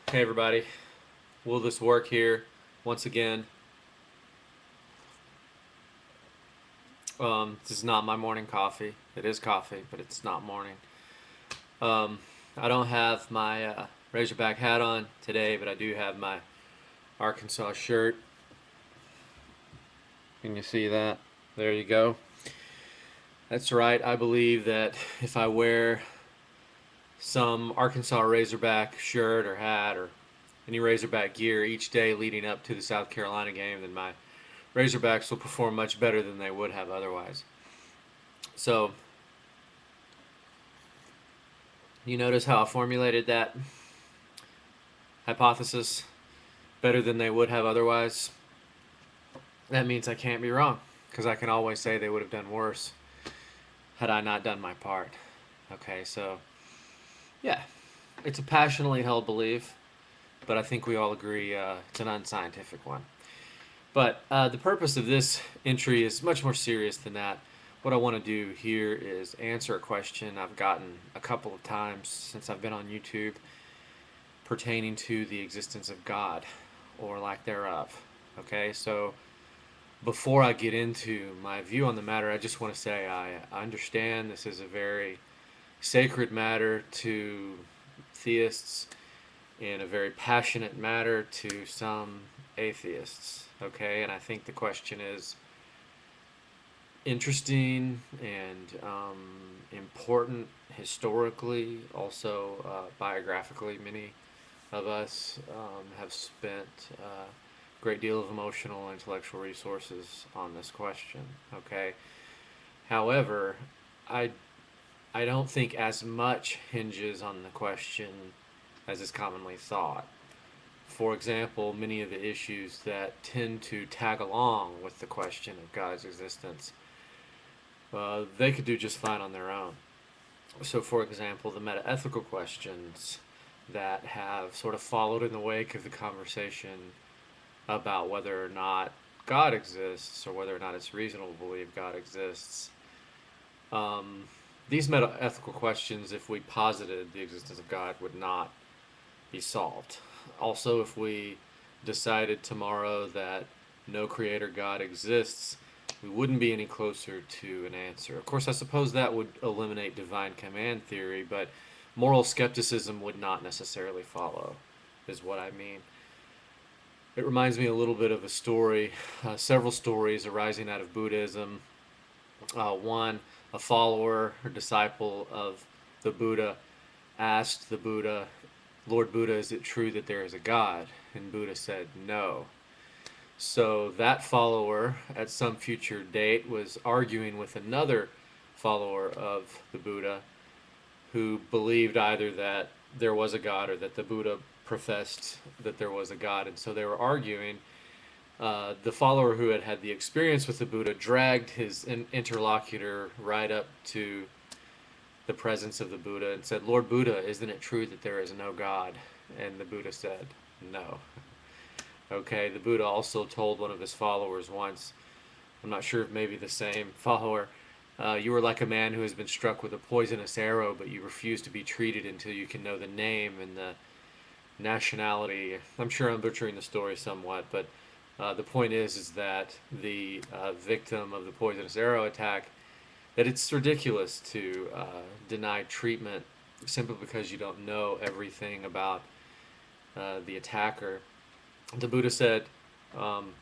Hey everybody, will this work here once again? This is not my morning coffee. It is coffee, but it's not morning. Um, I don't have my Razorback hat on today, but I do have my Arkansas shirt. Can you see that? There you go. That's right. I believe that if I wear some Arkansas Razorback shirt or hat or any Razorback gear each day leading up to the South Carolina game, then my Razorbacks will perform much better than they would have otherwise. So, you notice how I formulated that hypothesis better than they would have otherwise? That means I can't be wrong, because I can always say they would have done worse had I not done my part. Okay, so, yeah, it's a passionately held belief, but I think we all agree it's an unscientific one. But the purpose of this entry is much more serious than that. What I want to do here is answer a question I've gotten a couple of times since I've been on YouTube pertaining to the existence of God or lack thereof. Okay, so before I get into my view on the matter, I just want to say I understand this is a very sacred matter to theists and a very passionate matter to some atheists. Okay, and I think the question is interesting and important historically, also biographically. Many of us have spent a great deal of emotional and intellectual resources on this question. Okay. However, I I don't think as much hinges on the question as is commonly thought. For example, many of the issues that tend to tag along with the question of God's existence, they could do just fine on their own. So, for example, the metaethical questions that have sort of followed in the wake of the conversation about whether or not God exists or whether or not it's reasonable to believe God exists. Um, these meta-ethical questions, if we posited the existence of God, would not be solved. Also, if we decided tomorrow that no creator God exists, we wouldn't be any closer to an answer. Of course, I suppose that would eliminate divine command theory, but moral skepticism would not necessarily follow, is what I mean. It reminds me a little bit of a story, several stories arising out of Buddhism. One, a follower or disciple of the Buddha asked the Buddha, Lord Buddha, is it true that there is a God? And Buddha said, no. So that follower, at some future date, was arguing with another follower of the Buddha who believed either that there was a God or that the Buddha professed that there was a God. And so they were arguing. The follower who had had the experience with the Buddha dragged his interlocutor right up to the presence of the Buddha and said, Lord Buddha, isn't it true that there is no God? And the Buddha said, no. Okay, the Buddha also told one of his followers once, I'm not sure if maybe the same follower, you are like a man who has been struck with a poisonous arrow, but you refuse to be treated until you can know the name and the nationality. I'm sure I'm butchering the story somewhat, but the point is that the victim of the poisonous arrow attack, that it's ridiculous to deny treatment simply because you don't know everything about the attacker. The Buddha said, um,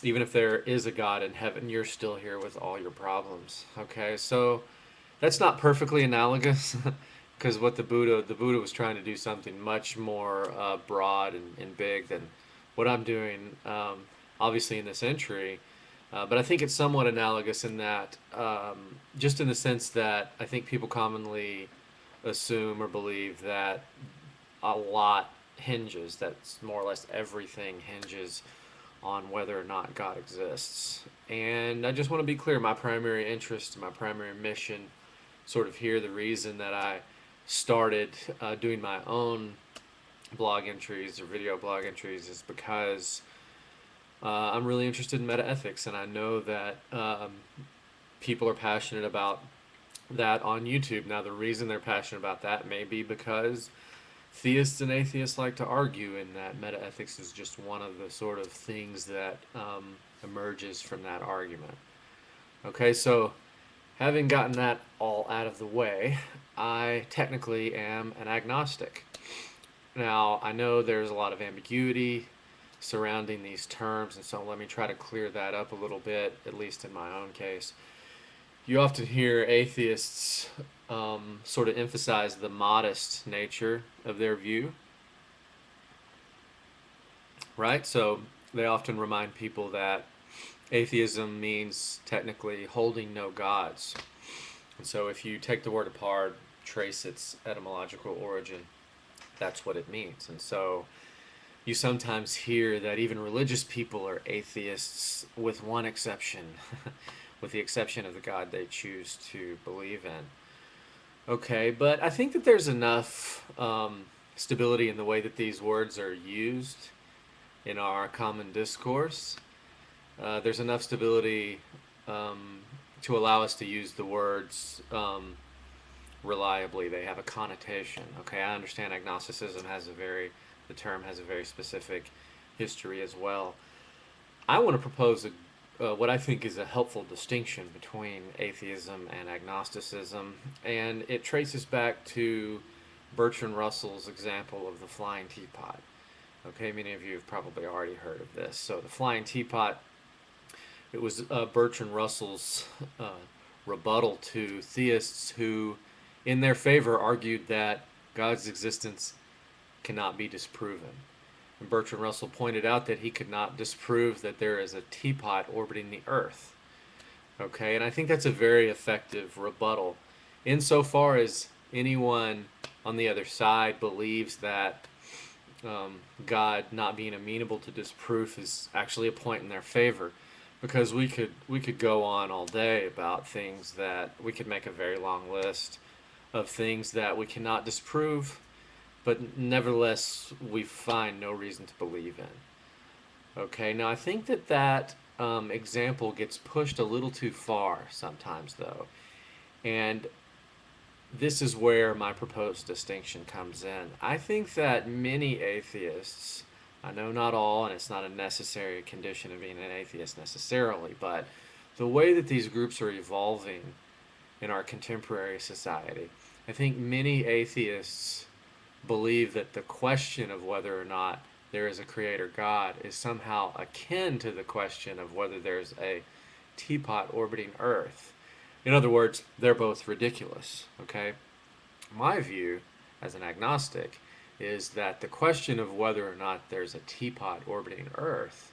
even if there is a God in heaven, you're still here with all your problems. Okay, so that's not perfectly analogous because what the Buddha was trying to do something much more broad and big than what I'm doing, obviously in this entry. But I think it's somewhat analogous in that, just in the sense that I think people commonly assume or believe that a lot hinges, that's more or less everything hinges on whether or not God exists. And I just want to be clear, my primary interest, my primary mission, sort of here, the reason that I started doing my own blog entries or video blog entries is because I'm really interested in metaethics, and I know that people are passionate about that on YouTube. Now, the reason they're passionate about that may be because theists and atheists like to argue in that metaethics is just one of the sort of things that emerges from that argument. Okay, so having gotten that all out of the way, I technically am an agnostic. Now, I know there's a lot of ambiguity surrounding these terms, and so let me try to clear that up a little bit, at least in my own case. You often hear atheists sort of emphasize the modest nature of their view, right? So they often remind people that atheism means technically holding no gods. And so if you take the word apart, trace its etymological origin, that's what it means. And so you sometimes hear that even religious people are atheists, with one exception, with the exception of the God they choose to believe in. Okay, but I think that there's enough stability in the way that these words are used in our common discourse. There's enough stability to allow us to use the words reliably. They have a connotation. Okay, I understand agnosticism the term has a very specific history as well. I want to propose what I think is a helpful distinction between atheism and agnosticism, and it traces back to Bertrand Russell's example of the flying teapot. Okay, many of you have probably already heard of this. So the flying teapot, it was Bertrand Russell's rebuttal to theists who, in their favor, argued that God's existence cannot be disproven. And Bertrand Russell pointed out that he could not disprove that there is a teapot orbiting the Earth. Okay, and I think that's a very effective rebuttal, insofar as anyone on the other side believes that God not being amenable to disproof is actually a point in their favor, because we could go on all day about things that we could make a very long list of things that we cannot disprove, but nevertheless we find no reason to believe in. Okay, now I think that example gets pushed a little too far sometimes, though, and this is where my proposed distinction comes in. I think that many atheists, I know not all, and it's not a necessary condition of being an atheist necessarily, but the way that these groups are evolving in our contemporary society, I think many atheists believe that the question of whether or not there is a creator God is somehow akin to the question of whether there's a teapot orbiting Earth. In other words, they're both ridiculous, okay? My view as an agnostic is that the question of whether or not there's a teapot orbiting Earth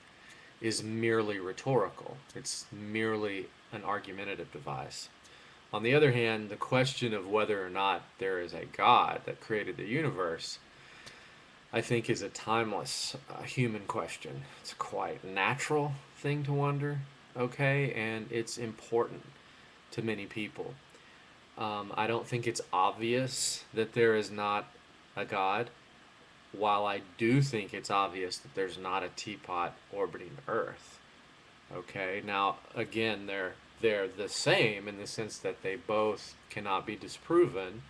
is merely rhetorical. It's merely an argumentative device. On the other hand, the question of whether or not there is a God that created the universe, I think, is a timeless human question. It's a quite natural thing to wonder, okay? And it's important to many people. I don't think it's obvious that there is not a God, while I do think it's obvious that there's not a teapot orbiting Earth. Okay, now again, they're the same in the sense that they both cannot be disproven,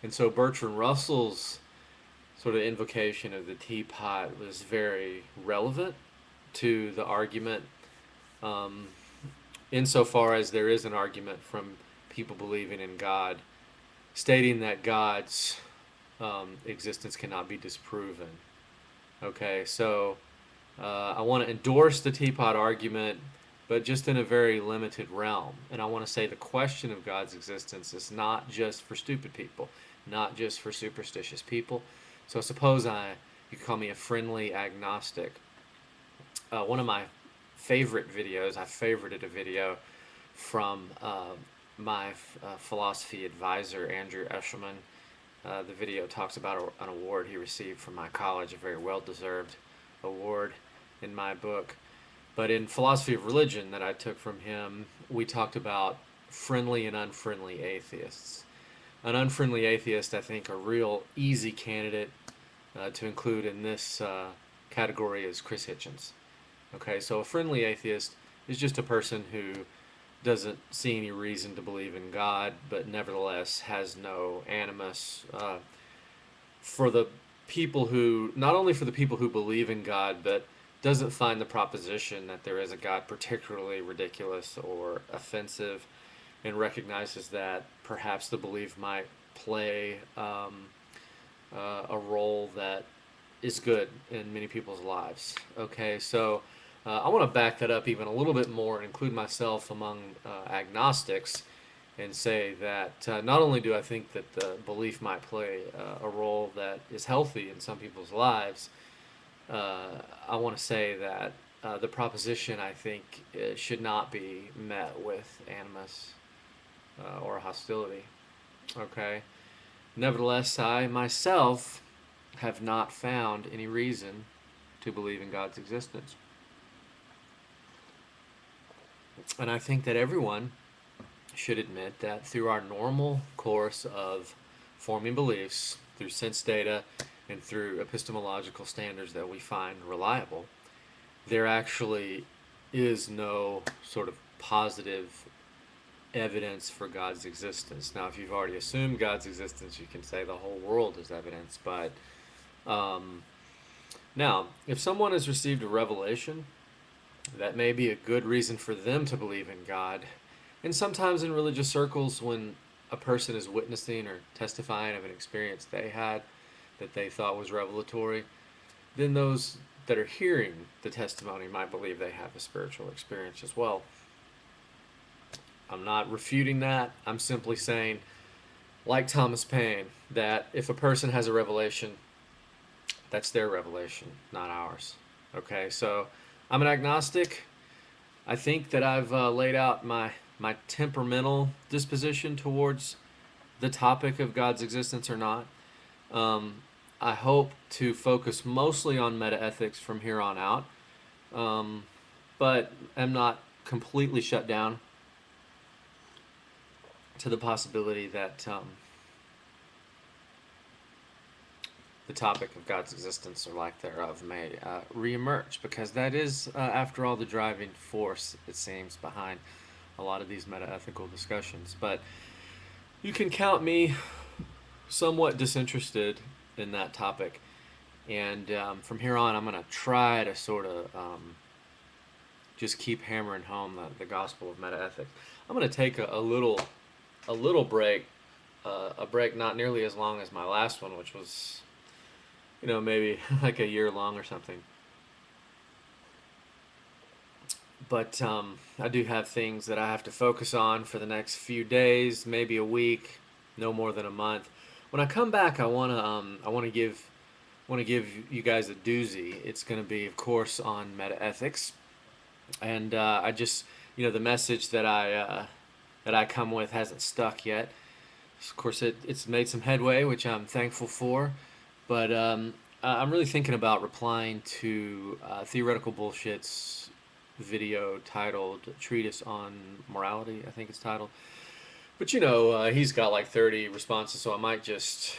and so Bertrand Russell's sort of invocation of the teapot was very relevant to the argument, insofar as there is an argument from people believing in God, stating that God's existence cannot be disproven. Okay, so I want to endorse the teapot argument, but just in a very limited realm. And I want to say the question of God's existence is not just for stupid people, not just for superstitious people. So suppose you call me a friendly agnostic. One of my favorite videos, I favorited a video from my philosophy advisor, Andrew Eshelman. The video talks about an award he received from my college, a very well-deserved award in my book. But in Philosophy of Religion that I took from him, we talked about friendly and unfriendly atheists. An unfriendly atheist, I think, a real easy candidate to include in this category is Chris Hitchens. Okay, so a friendly atheist is just a person who doesn't see any reason to believe in God, but nevertheless has no animus for the people who, not only for the people who believe in God, but doesn't find the proposition that there is a God particularly ridiculous or offensive, and recognizes that perhaps the belief might play a role that is good in many people's lives. Okay, so I want to back that up even a little bit more and include myself among agnostics, and say that not only do I think that the belief might play a role that is healthy in some people's lives, I want to say that the proposition, I think, should not be met with animus or hostility. Okay? Nevertheless, I myself have not found any reason to believe in God's existence. And I think that everyone should admit that through our normal course of forming beliefs, through sense data, and through epistemological standards that we find reliable, there actually is no sort of positive evidence for God's existence. Now, if you've already assumed God's existence, you can say the whole world is evidence. But now, if someone has received a revelation, that may be a good reason for them to believe in God. And sometimes in religious circles, when a person is witnessing or testifying of an experience they had that they thought was revelatory, then those that are hearing the testimony might believe they have a spiritual experience as well. I'm not refuting that. I'm simply saying, like Thomas Paine, that if a person has a revelation, that's their revelation, not ours. Okay, so I'm an agnostic. I think that I've laid out my temperamental disposition towards the topic of God's existence or not. I hope to focus mostly on metaethics from here on out, but am not completely shut down to the possibility that the topic of God's existence or lack thereof may reemerge, because that is, after all, the driving force, it seems, behind a lot of these metaethical discussions. But you can count me somewhat disinterested in that topic, and from here on, I'm going to try to sort of just keep hammering home the gospel of metaethics. I'm going to take a little break, a break not nearly as long as my last one, which was, maybe like a year long or something. But I do have things that I have to focus on for the next few days, maybe a week, no more than a month. When I come back, I want to give you guys a doozy. It's going to be, of course, on metaethics, and I just, the message that I come with hasn't stuck yet. Of course, it's made some headway, which I'm thankful for. But I'm really thinking about replying to Theoretical Bullshit's video titled Treatise on Morality, I think it's titled. But he's got like 30 responses, so I might just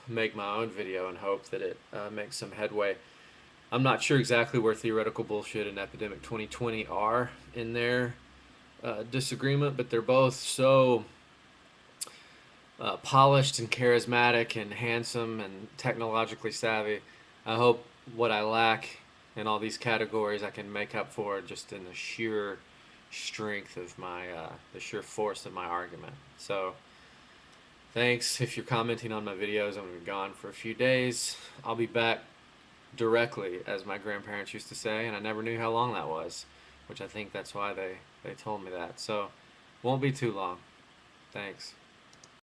make my own video and hope that it makes some headway. I'm not sure exactly where Theoretical Bullshit and Epidemic 2020 are in their disagreement, but they're both so polished and charismatic and handsome and technologically savvy. I hope what I lack in all these categories I can make up for just in the sheer strength of my, the sheer force of my argument. So, thanks if you're commenting on my videos. I'm going to be gone for a few days. I'll be back directly, as my grandparents used to say, and I never knew how long that was, which I think that's why they told me that. So, won't be too long. Thanks.